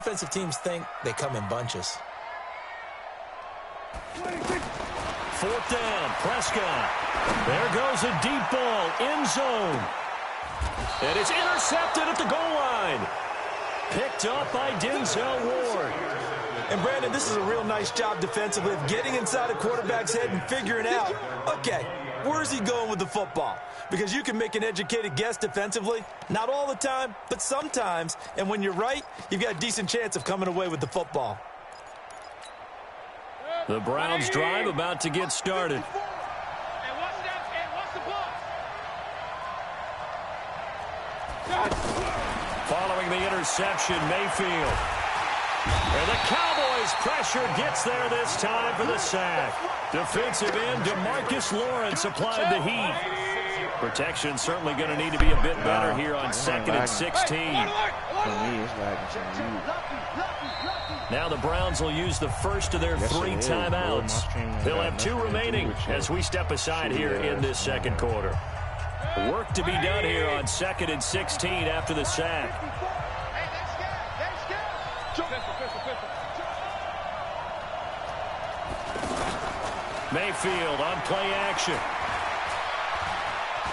Offensive teams think they come in bunches. 4th down, Prescott. There goes a deep ball, end zone. And it's intercepted at the goal line. Picked up by Denzel Ward. And, Brandon, this is a real nice job defensively of getting inside a quarterback's head and figuring out, okay, where's he going with the football? Because you can make an educated guess defensively. Not all the time, but sometimes. And when you're right, you've got a decent chance of coming away with the football. The Browns drive about to get started. Following the interception, Mayfield. And the Cowboys' pressure gets there this time for the sack. Defensive end DeMarcus Lawrence applied the heat. Protection certainly going to need to be a bit better here on 2nd and 16. Now the Browns will use the first of their 3 timeouts. They'll have 2 remaining as we step aside here in this second quarter. Work to be done here on 2nd and 16 after the sack. Mayfield on play action.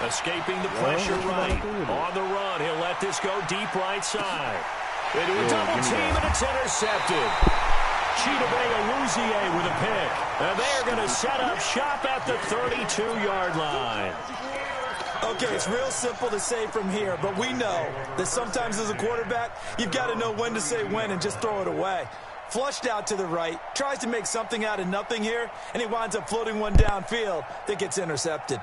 Escaping the pressure right. On the run, he'll let this go deep right side. Into a double team, and it's intercepted. Chidobe Awuzie with a pick. And they're going to set up shop at the 32-yard line. Okay, it's real simple to say from here, but we know that sometimes as a quarterback, you've got to know when to say when and just throw it away. Flushed out to the right, tries to make something out of nothing here, and he winds up floating one downfield that gets intercepted.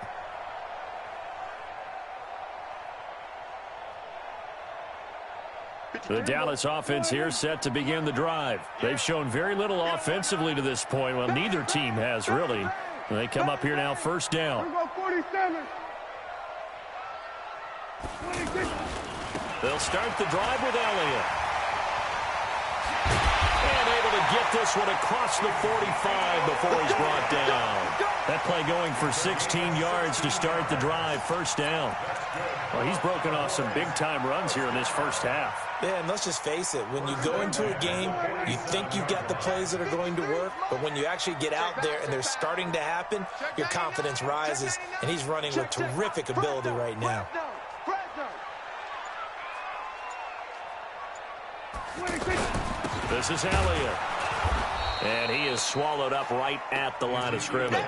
The Dallas offense here set to begin the drive. They've shown very little offensively to this point. Well, neither team has really. And they come up here now 1st down. They'll start the drive with Elliott. And able to get this one across the 45 before he's brought down. That play going for 16 yards to start the drive, 1st down. Well, he's broken off some big-time runs here in this first half. Yeah, and let's just face it. When you go into a game, you think you've got the plays that are going to work, but when you actually get out there and they're starting to happen, your confidence rises, and he's running with terrific ability right now. This is Elliott. And he is swallowed up right at the line of scrimmage.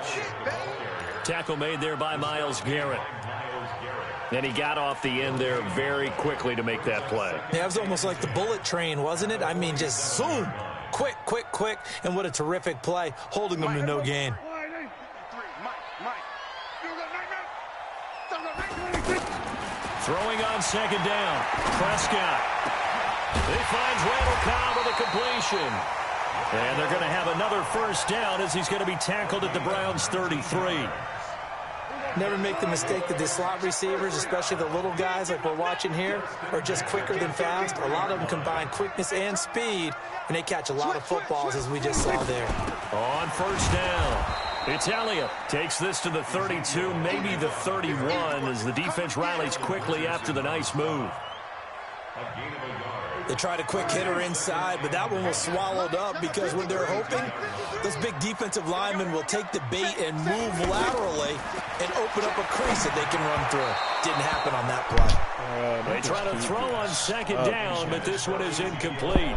Tackle made there by Myles Garrett. And he got off the end there very quickly to make that play. Yeah, it was almost like the bullet train, wasn't it? I mean, just zoom. Quick, quick, quick. And what a terrific play, holding them to no gain. Throwing on 2nd down. Prescott. He finds Randall Cobb with a completion. And they're going to have another 1st down as he's going to be tackled at the Browns' 33. Never make the mistake that the slot receivers, especially the little guys like we're watching here, are just quicker than fast. A lot of them combine quickness and speed, and they catch a lot of footballs, as we just saw there. On 1st down, it's Elliott. Takes this to the 32, maybe the 31, as the defense rallies quickly after the nice move. They tried a quick hitter inside, but that one was swallowed up because when they're hoping, those big defensive linemen will take the bait and move laterally and open up a crease that they can run through. Didn't happen on that play. They try to throw on 2nd down, but this one is incomplete.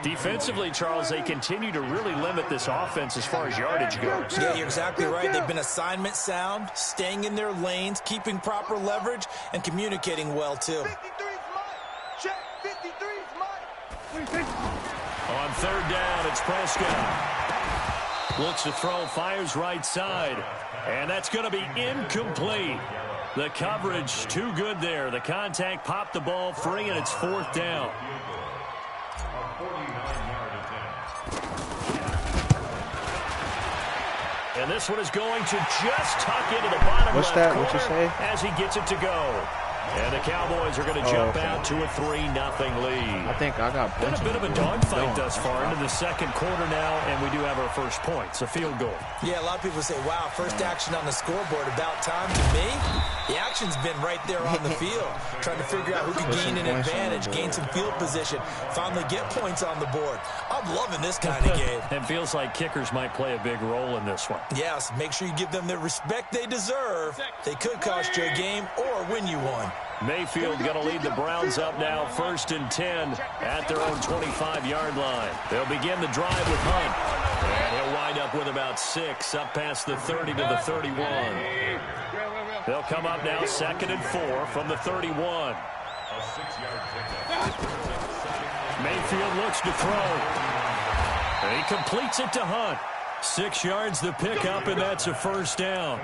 Defensively, Charles, they continue to really limit this offense as far as yardage goes. Yeah, you're exactly right. They've been assignment sound, staying in their lanes, keeping proper leverage, and communicating well, too. On 3rd down, it's Prescott. Looks to throw, fires right side. And that's going to be incomplete. The coverage too good there. The contact popped the ball free, and it's 4th down. And this one is going to just tuck into the bottom left corner as he gets it to go. And the Cowboys are going to jump out to a 3-0 lead. I think I got been a bit of a dogfight thus far into the second quarter now, and we do have our first points, a field goal. Yeah, a lot of people say, wow, first action on the scoreboard, about time. To me, the action's been right there on the field, trying to figure out who can gain an advantage, gain some field position, finally get points on the board. I'm loving this kind of game. It feels like kickers might play a big role in this one. Yes, make sure you give them the respect they deserve. They could cost you a game or win you one. Mayfield going to lead the Browns up now, 1st and 10 at their own 25-yard line. They'll begin the drive with Hunt. And he'll wind up with about 6, up past the 30 to the 31. They'll come up now 2nd and 4 from the 31. Mayfield looks to throw. And he completes it to Hunt. 6 yards the pickup, and that's a first down.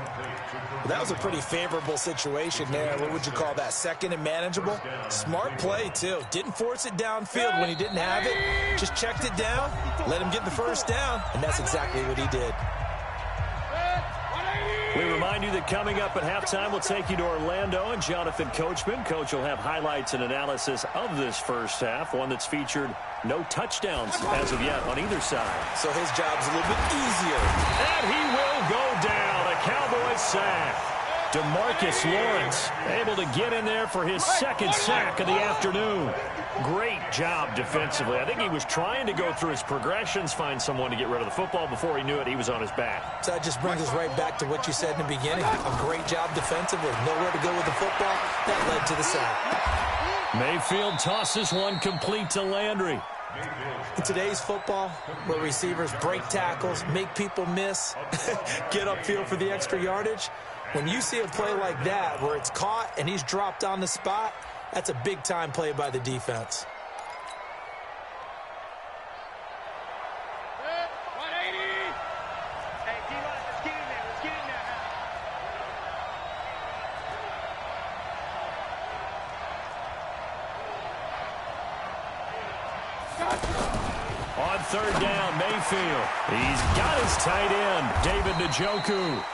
That was a pretty favorable situation there. What would you call that? 2nd and manageable? Smart play, too. Didn't force it downfield when he didn't have it. Just checked it down, let him get the first down, and that's exactly what he did. We remind you that coming up at halftime, we'll take you to Orlando and Jonathan Coachman. Coach will have highlights and analysis of this first half, one that's featured no touchdowns as of yet on either side. So his job's a little bit easier. And he will go down. A Cowboys sack. DeMarcus Lawrence able to get in there for his 2nd sack of the afternoon. Great job defensively. I think he was trying to go through his progressions, find someone to get rid of the football. Before he knew it, he was on his back. So that just brings us right back to what you said in the beginning. A great job defensively. Nowhere to go with the football. That led to the sack. Mayfield tosses one complete to Landry. In today's football, where receivers break tackles, make people miss, get upfield for the extra yardage, when you see a play like that where it's caught and he's dropped on the spot, that's a big-time play by the defense. On 3rd down, Mayfield. He's got his tight end, David Njoku.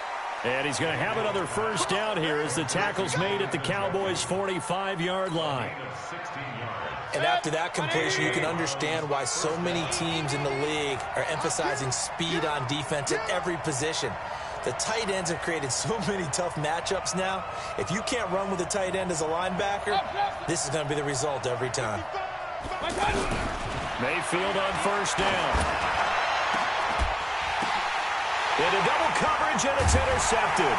And he's going to have another first down here as the tackle's made at the Cowboys' 45-yard line. And after that completion, you can understand why so many teams in the league are emphasizing speed on defense at every position. The tight ends have created so many tough matchups now. If you can't run with a tight end as a linebacker, this is going to be the result every time. Mayfield on first down. Into double coverage, and it's intercepted.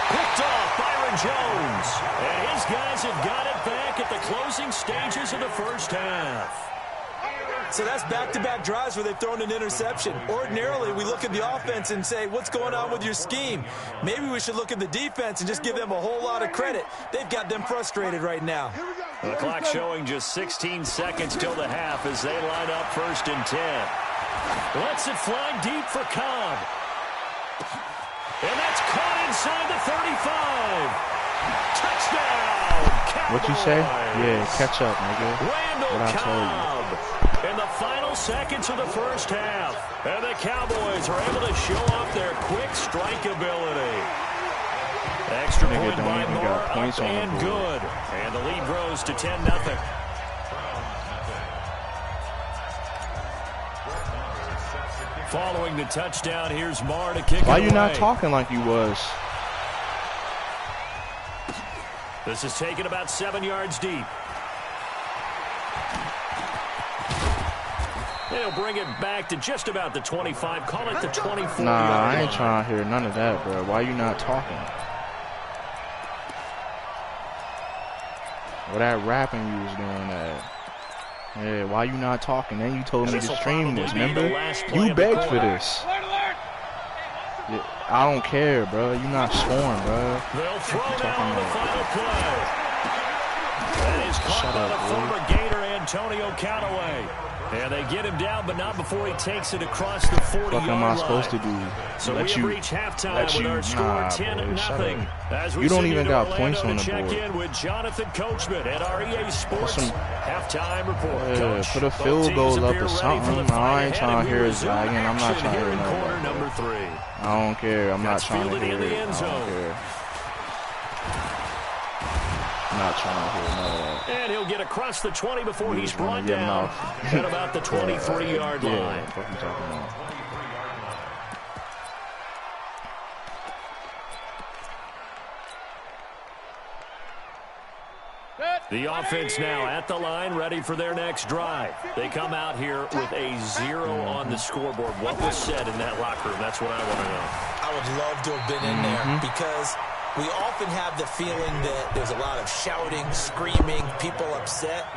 Picked off Byron Jones. And his guys have got it back at the closing stages of the first half. So that's back-to-back drives where they've thrown an interception. Ordinarily, we look at the offense and say, what's going on with your scheme? Maybe we should look at the defense and just give them a whole lot of credit. They've got them frustrated right now. The clock showing just 16 seconds till the half as they line up 1st and 10. Lets it fly deep for Cobb. And that's caught inside the 35. Touchdown, Cowboys. What you say? Yeah, catch up, nigga. Randall Cobb in the final seconds of the first half. And the Cowboys are able to show off their quick strike ability. Extra point by Moore, up and good. And the lead grows to 10-0. Following the touchdown, here's Marr to kick it away. Why you not talking like you was? This is taken about 7 yards deep. They'll bring it back to just about the 25. Call it the 24. Nah, I ain't trying to hear none of that, bro. Why you not talking? Well, that rapping you was doing that. Yeah, why you not talking? Then you told me to stream this, remember? You begged for this. Yeah, I don't care, bro. You not scoring, bro. They'll throw down the final play. That is caught by the former Gator Antonio Callaway. And they get him down, but not before he takes it across the 40-yard line. What am I supposed to do? So we have reached halftime with our score 10-0. As we you don't even got points on the check board. In with Jonathan Coachman at our EA Sports halftime report. Yeah, Coach, put a field goal up or something. I ain't trying to hear his lagging. I'm not trying to hear quarter number 3. I don't care. I'm not trying to hear it. I don't care. Not trying to hear none of that. And he'll get across the 20 before he's brought down at about the 23-yard line. Yeah, what I'm talking about. The offense now at the line, ready for their next drive. They come out here with a 0 on the scoreboard. What was said in that locker room? That's what I want to know. I would love to have been in there because we often have the feeling that there's a lot of shouting, screaming, people upset.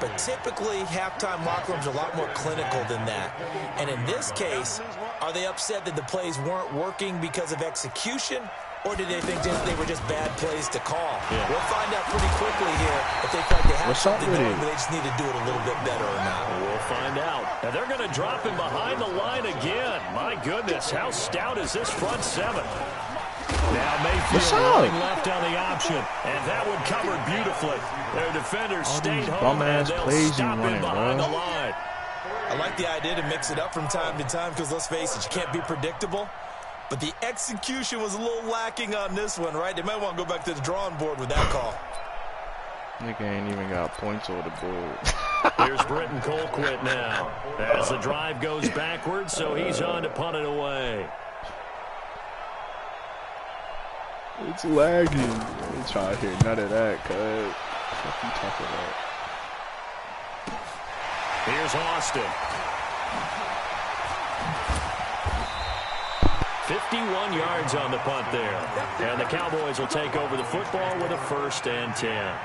But typically, halftime locker rooms are a lot more clinical than that. And in this case, are they upset that the plays weren't working because of execution? Or did they think they were just bad plays to call? Yeah. We'll find out pretty quickly here if they feel like they have something going, but they just need to do it a little bit better or not. We'll find out. And they're going to drop him behind the line again. My goodness, how stout is this front seven? Now Mayfield running left on the option, and that one covered beautifully. Their defenders stayed home, and they'll stop him behind the line. I like the idea to mix it up from time to time because, let's face it, you can't be predictable. But the execution was a little lacking on this one, right? They might want to go back to the drawing board with that call. Nigga ain't even got points on the board. Here's Britton Colquitt now as the drive goes backwards, so he's on to punt it away. It's lagging. I ain't trying to hear none of that, cuz. What you talking about? Here's Austin. 51 yards on the punt there. And the Cowboys will take over the football with a 1st and 10.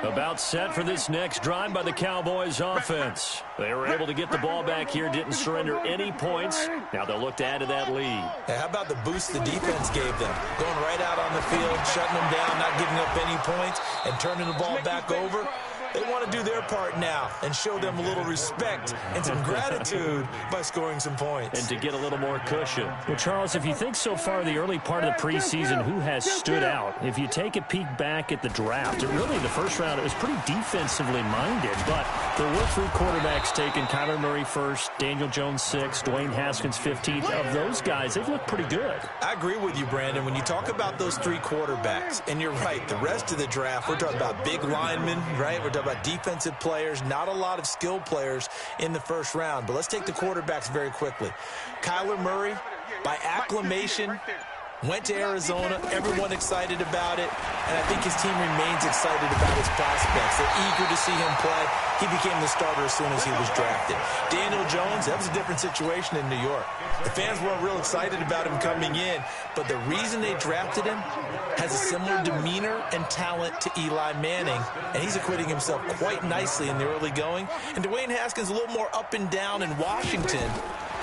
About set for this next drive by the Cowboys offense. They were able to get the ball back here, didn't surrender any points. Now they'll look to add to that lead. Hey, how about the boost the defense gave them? Going right out on the field, shutting them down, not giving up any points, and turning the ball back over. They want to do their part now and show them a little respect and some gratitude by scoring some points. And to get a little more cushion. Well, Charles, if you think so far the early part of the preseason, who has stood out? If you take a peek back at the draft, really the first round, it was pretty defensively minded. But there were 3 quarterbacks taken. Kyler Murray first, Daniel Jones 6th, Dwayne Haskins 15th. Of those guys, they've looked pretty good. I agree with you, Brandon. When you talk about those 3 quarterbacks, and you're right, the rest of the draft, we're talking about big linemen, right? We're talking about defensive players, not a lot of skilled players in the first round. But let's take the quarterbacks very quickly. Kyler Murray, by acclamation, went to Arizona. Everyone excited about it. And I think his team remains excited about his prospects. They're eager to see him play. He became the starter as soon as he was drafted. Daniel Jones, that was a different situation in New York. The fans weren't real excited about him coming in. But the reason they drafted him has a similar demeanor and talent to Eli Manning. And he's acquitting himself quite nicely in the early going. And Dwayne Haskins a little more up and down in Washington.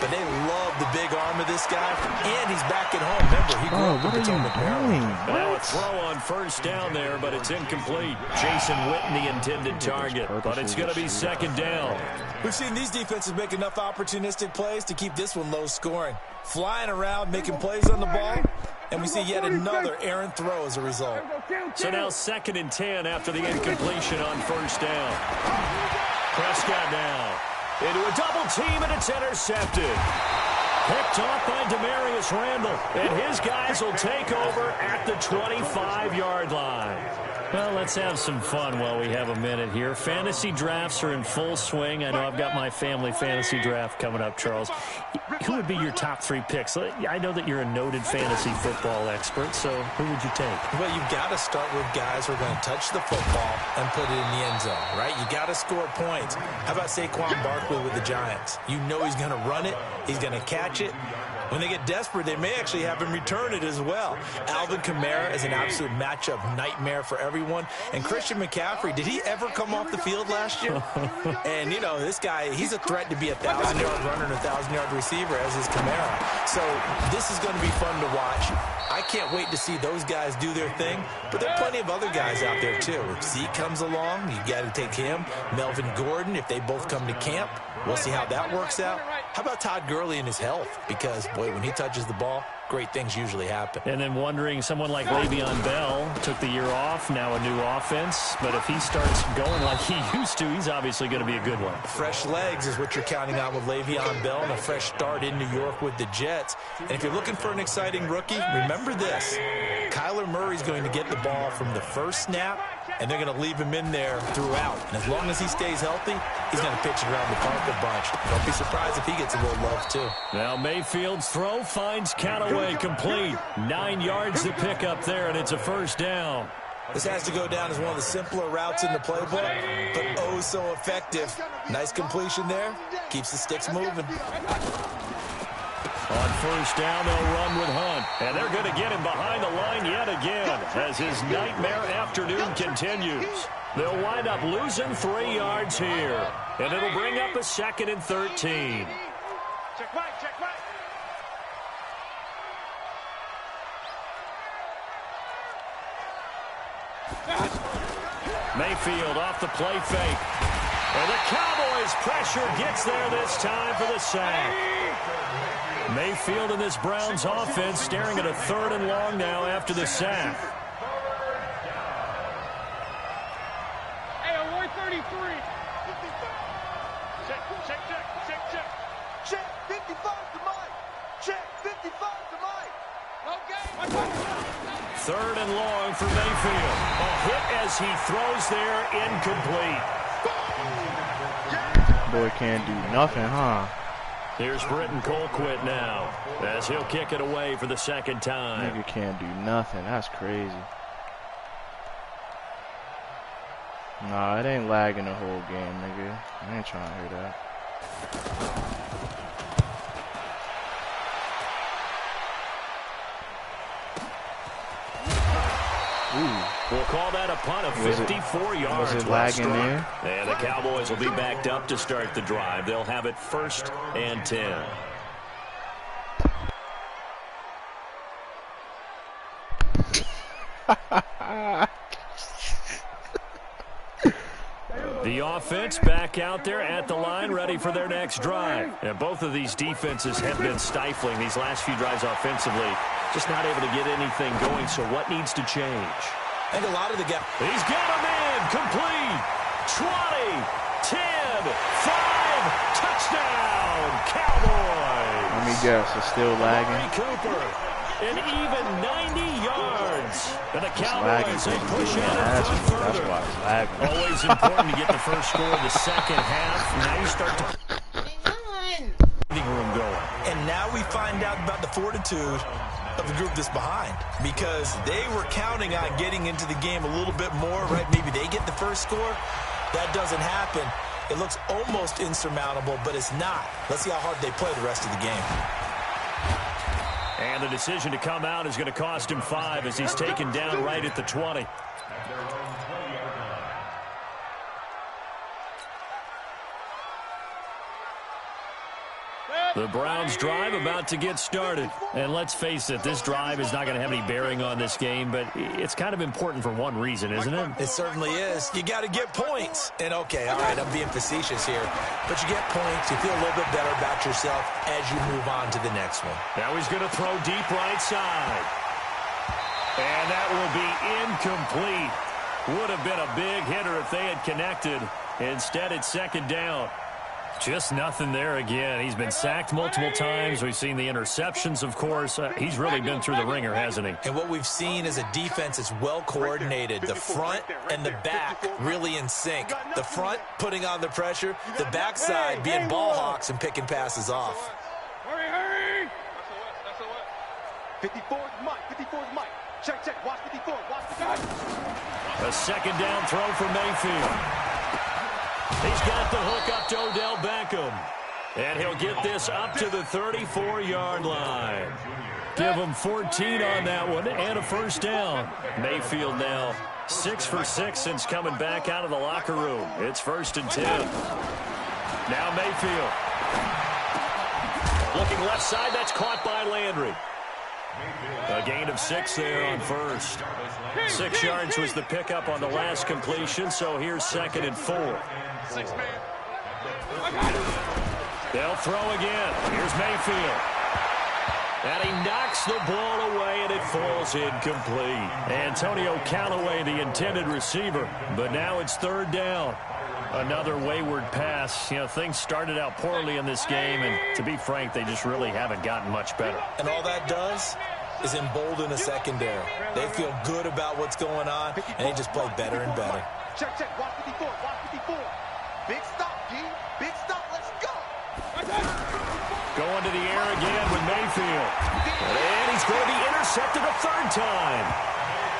But they love the big arm of this guy, and he's back at home. Remember, he grew up in Potomac, Maryland. Now a throw on first down there, but it's incomplete. Jason Witten, the intended target, but it's going to be 2nd down. We've seen these defenses make enough opportunistic plays to keep this one low scoring. Flying around, making plays on the ball, and we see yet another errant throw as a result. So now 2nd and 10 after the incompletion on first down. Prescott now into a double team, and it's intercepted. Picked off by Demarius Randall, and his guys will take over at the 25-yard line. Well, let's have some fun while we have a minute here. Fantasy drafts are in full swing. I know I've got my family fantasy draft coming up, Charles. Who would be your top 3 picks? I know that you're a noted fantasy football expert, so who would you take? Well, you've got to start with guys who are going to touch the football and put it in the end zone, right? You got to score points. How about Saquon Barkley with the Giants? You know he's going to run it. He's going to catch it. When they get desperate, they may actually have him return it as well. Alvin Kamara is an absolute matchup nightmare for everyone. And Christian McCaffrey, did he ever come off the field last year? And, you know, this guy, he's a threat to be a 1,000-yard runner and a 1,000-yard receiver, as is Kamara. So this is going to be fun to watch. I can't wait to see those guys do their thing. But there are plenty of other guys out there, too. If Zeke comes along, you got to take him. Melvin Gordon, if they both come to camp, we'll see how that works out. How about Todd Gurley and his health? Because, boy, when he touches the ball, great things usually happen. And then wondering, someone like Le'Veon Bell took the year off, now a new offense. But if he starts going like he used to, he's obviously going to be a good one. Fresh legs is what you're counting on with Le'Veon Bell and a fresh start in New York with the Jets. And if you're looking for an exciting rookie, remember this. Kyler Murray's going to get the ball from the first snap, and they're going to leave him in there throughout. And as long as he stays healthy, he's going to pitch it around the park a bunch. Don't be surprised if he gets a little love, too. Now Mayfield's throw finds Callaway complete. 9 yards to pick up there, and it's a first down. This has to go down as one of the simpler routes in the playbook, but oh so effective. Nice completion there. Keeps the sticks moving. On first down, they'll run with Hunt. And they're going to get him behind the line yet again as his nightmare afternoon continues. They'll wind up losing 3 yards here. And it'll bring up a 2nd and 13. Check right, check right. Mayfield off the play fake. And the Cowboys' pressure gets there this time for the sack. Mayfield and this Browns offense staring at a 3rd and long now after the sack. Hey, 133. Check, check, check, check, check. Check, 55 to Mike. Check, 55 to Mike. Okay. 3rd and long for Mayfield. A hit as he throws there, incomplete. Boy can't do nothing, huh? Here's Britton Colquitt now as he'll kick it away for the 2nd time. Nigga can't do nothing. That's crazy. Nah, it ain't lagging the whole game, nigga. I ain't trying to hear that. Ooh. We'll call that a punt of 54 yards. Was it lagging there? And the Cowboys will be backed up to start the drive. They'll have it 1st and 10. The offense back out there at the line, ready for their next drive. And both of these defenses have been stifling these last few drives offensively. Just not able to get anything going, so what needs to change? I think a lot of the guys. He's got him in, complete, 20, 10, 5, touchdown, Cowboys. Let me guess, it's still lagging. Amari Cooper, an even 90 yards. And the Cowboys, they push Yeah, out that's why it's lagging. Always important to get the first score of the second half. Now you start to room going. And now we find out about the fortitude of the group that's behind, because they were counting on getting into the game a little bit more, right? Maybe they get the first score. That doesn't happen. It looks almost insurmountable, but it's not. Let's see how hard they play the rest of the game. And the decision to come out is going to cost him 5 as he's taken down right at the 20. The Browns drive about to get started. And let's face it, this drive is not going to have any bearing on this game, but it's kind of important for one reason, isn't it? It certainly is. You got to get points. And okay, all right, I'm being facetious here, but you get points, you feel a little bit better about yourself as you move on to the next one. Now he's going to throw deep right side. And that will be incomplete. Would have been a big hitter if they had connected. Instead, it's 2nd down. Just nothing there again. He's been sacked multiple times. We've seen the interceptions, of course. He's really been through the ringer, hasn't he? And what we've seen is a defense that's well coordinated. The front and the back really in sync. The front putting on the pressure. The backside being ball hawks and picking passes off. Hurry, hurry! 54 is Mike. 54 is Mike. Check, check. Watch 54. Watch 54. A 2nd down throw for Mayfield. He's got the hook up to Odell Beckham. And he'll get this up to the 34-yard line. Give him 14 on that one and a first down. Mayfield now 6 for 6 since coming back out of the locker room. It's 1st and 10. Now Mayfield. Looking left side, that's caught by Landry. A gain of 6 there on first. 6 yards was the pickup on the last completion, so here's 2nd and 4. 6 man. They'll throw again. Here's Mayfield. And he knocks the ball away, and it falls incomplete. Antonio Callaway, the intended receiver, but now it's third down. Another wayward pass. You know, things started out poorly in this game, and to be frank, they just really haven't gotten much better. And all that does is embolden a secondary. They feel good about what's going on, and they just play better and better. Check, check. Watch 54. Watch 54. Big stop, G. Big stop. Let's go. Going to the air again with Mayfield. And he's going to be intercepted a third time.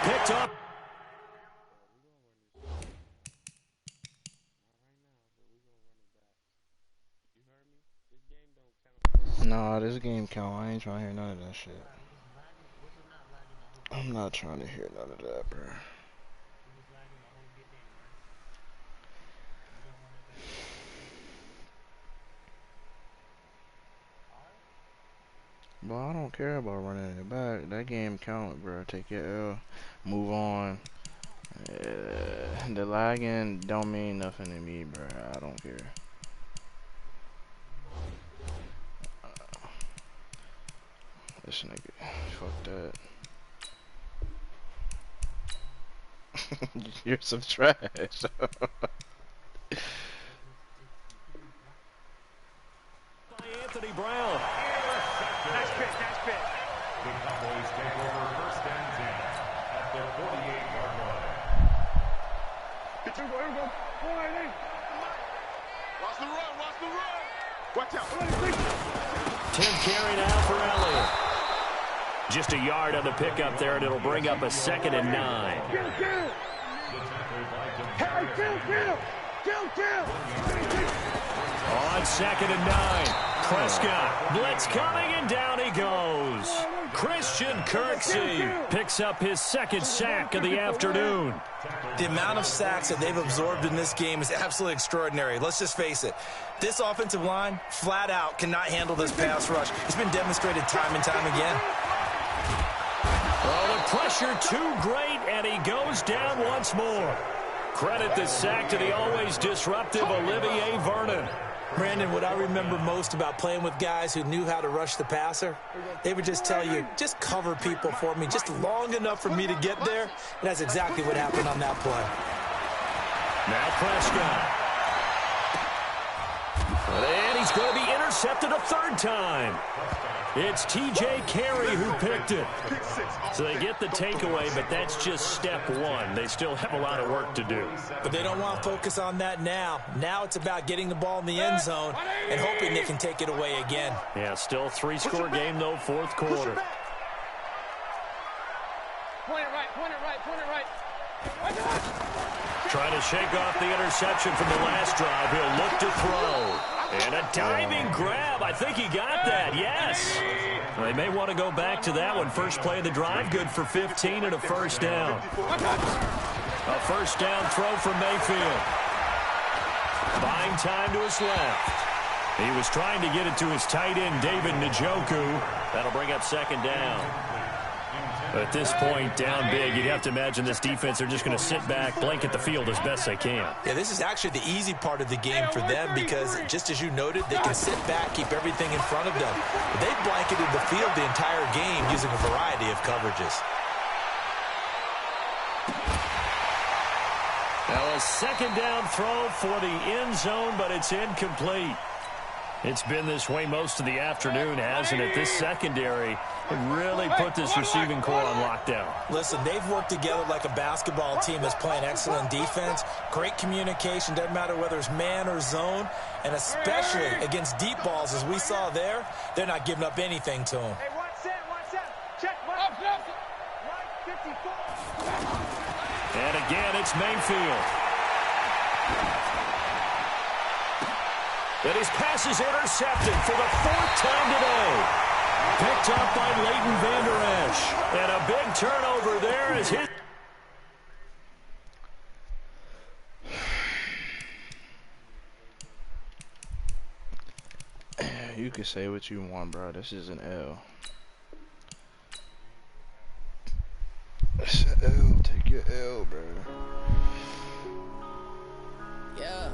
Picked up. Nah, this game count. I ain't trying to hear none of that shit. I'm not trying to hear none of that, bro. But I don't care about running it back. That game count, bro. Take your L. Move on. The lagging don't mean nothing to me, bro. I don't care. This nigga, fuck that. You're some trash. Anthony Brown. Nice pick. Nice pick. The Cowboys take over first and 10 at the 48-yard line. Here we go. Watch the run. Watch the run. Watch out. 10th carry now for Elliott. Just a yard on the pickup there, and it'll bring up a 2nd and 9. On 2nd and 9. Prescott, blitz coming, and down he goes. Christian Kirksey picks up his 2nd sack of the afternoon. The amount of sacks that they've absorbed in this game is absolutely extraordinary. Let's just face it. This offensive line, flat out, cannot handle this pass rush. It's been demonstrated time and time again. Oh, the pressure too great, and he goes down once more. Credit the sack to the always disruptive Olivier Vernon. Brandon, what I remember most about playing with guys who knew how to rush the passer, they would just tell you, just cover people for me, just long enough for me to get there. And that's exactly what happened on that play. Now Prescott. And he's going to be intercepted a third time. It's T.J. Carey who picked it. So they get the takeaway, but that's just step one. They still have a lot of work to do. But they don't want to focus on that now. Now it's about getting the ball in the end zone and hoping they can take it away again. Yeah, still a 3-score game, though, fourth quarter. Point it right. Trying to shake off the interception from the last drive. He'll look to throw. And a diving grab. I think he got that. Yes. They may want to go back to that one. First play of the drive. Good for 15 and a first down. A first down throw from Mayfield. Buying time to his left. He was trying to get it to his tight end, David Njoku. That'll bring up 2nd down. At this point, down big, you'd have to imagine this defense, they're just going to sit back, blanket the field as best they can. Yeah, this is actually the easy part of the game for them because, just as you noted, they can sit back, keep everything in front of them. But they've blanketed the field the entire game using a variety of coverages. Now a 2nd down throw for the end zone, but it's incomplete. It's been this way most of the afternoon, hasn't it? This secondary really put this receiving core on lockdown. Listen, they've worked together like a basketball team that's playing excellent defense. Great communication, doesn't matter whether it's man or zone. And especially against deep balls, as we saw there, they're not giving up anything to them. Hey, 1 set. Check. Right 54. And again, it's Mayfield. And his pass is intercepted for the 4th time today. Picked up by Leighton Vander Esch. And a big turnover there as his... You can say what you want, bro. This is an L. It's an L. Take your L, bro. Yeah.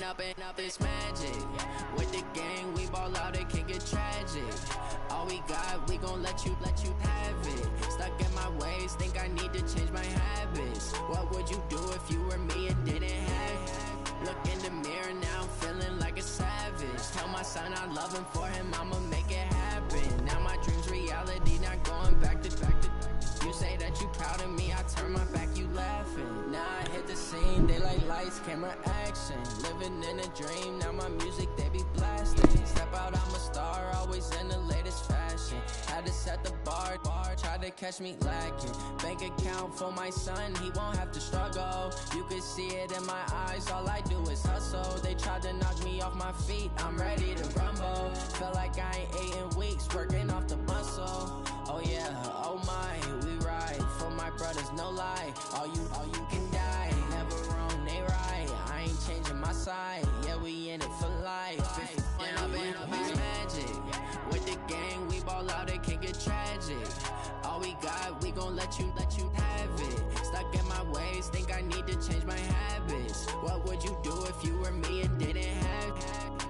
Run up and up, it's magic. With the gang, we ball out, it can get tragic. All we got, we gon' let you have it. Stuck in my ways, think I need to change my habits. What would you do if you were me and didn't have it? Look in the mirror now, I'm feeling like a savage. Tell my son I love him, for him I'ma make it happen. Now my dream's reality, not going back to. You say that you proud of me, I turn my back, you laughing. Now I hit the scene, they like lights, camera, action. Living in a dream, now my music, they be blasting. Step out, I'm a star, always in the latest fashion. Had to set the bar, try to catch me lacking. Bank account for my son, he won't have to struggle. You can see it in my eyes, all I do is hustle. They tried to knock me off my feet, I'm ready to rumble. Feel like I ain't ate in weeks, working off the muscle. Oh yeah, oh my, we ride for my brothers, no lie. All you can die, never wrong, they right. I ain't changing my side, yeah, we in it for life. Up, it's magic. With the gang, we ball out, it can get tragic. All we got, we gon' let you have it. Stuck in my ways, think I need to change my habits. What would you do if you were me and didn't have it?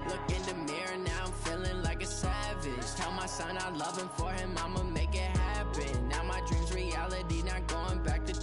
Look in the mirror, now I'm feeling like a savage. Tell my son I love him, for him I'ma make it happen. Now my dream's reality, not going back to.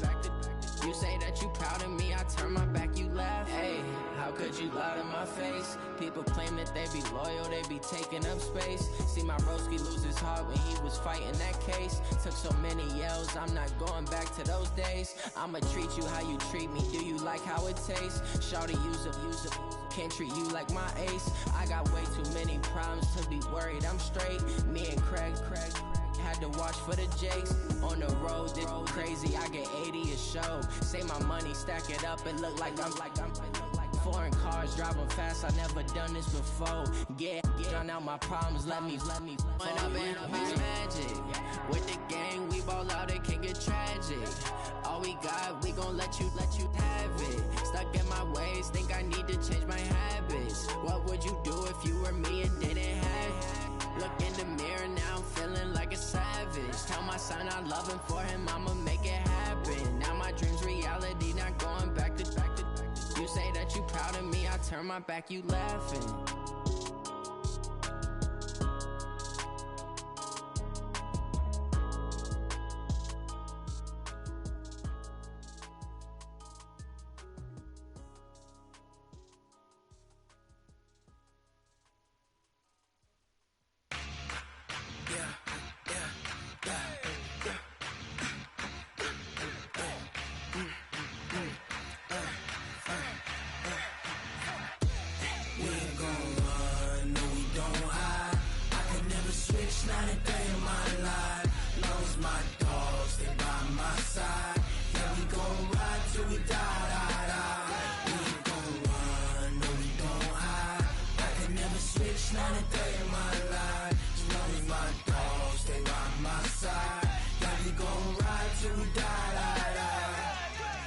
You say that you proud of me, I turn my back, you laugh. Hey, how could you lie to my face? People claim that they be loyal, they be taking up space. See my broski lose his heart when he was fighting that case. Took so many yells, I'm not going back to those days. I'ma treat you how you treat me, do you like how it tastes? Shawty, use it, can't treat you like my ace. I got way too many problems to be worried, I'm straight. Me and Craig had to watch for the Jakes. On the road, this crazy, I get 80 a show. Say my money, stack it up, it look like I'm foreign cars, driving fast, I never done this before. Drown out my problems, let me Run up and up, it's magic. With the gang, we ball out, it can get tragic. All we got, we gon' let you have it. Stuck in my ways, think I need to change my habits. What would you do if you were me and didn't have it? Look in the mirror, now I'm feeling like a savage. Tell my son I love him, for him I'ma make it happen. Now my dream's reality, not going back to. You say that you proud of me, I turn my back, you laughing.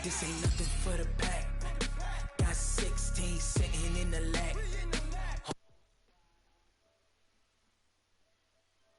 This ain't nothing for the past.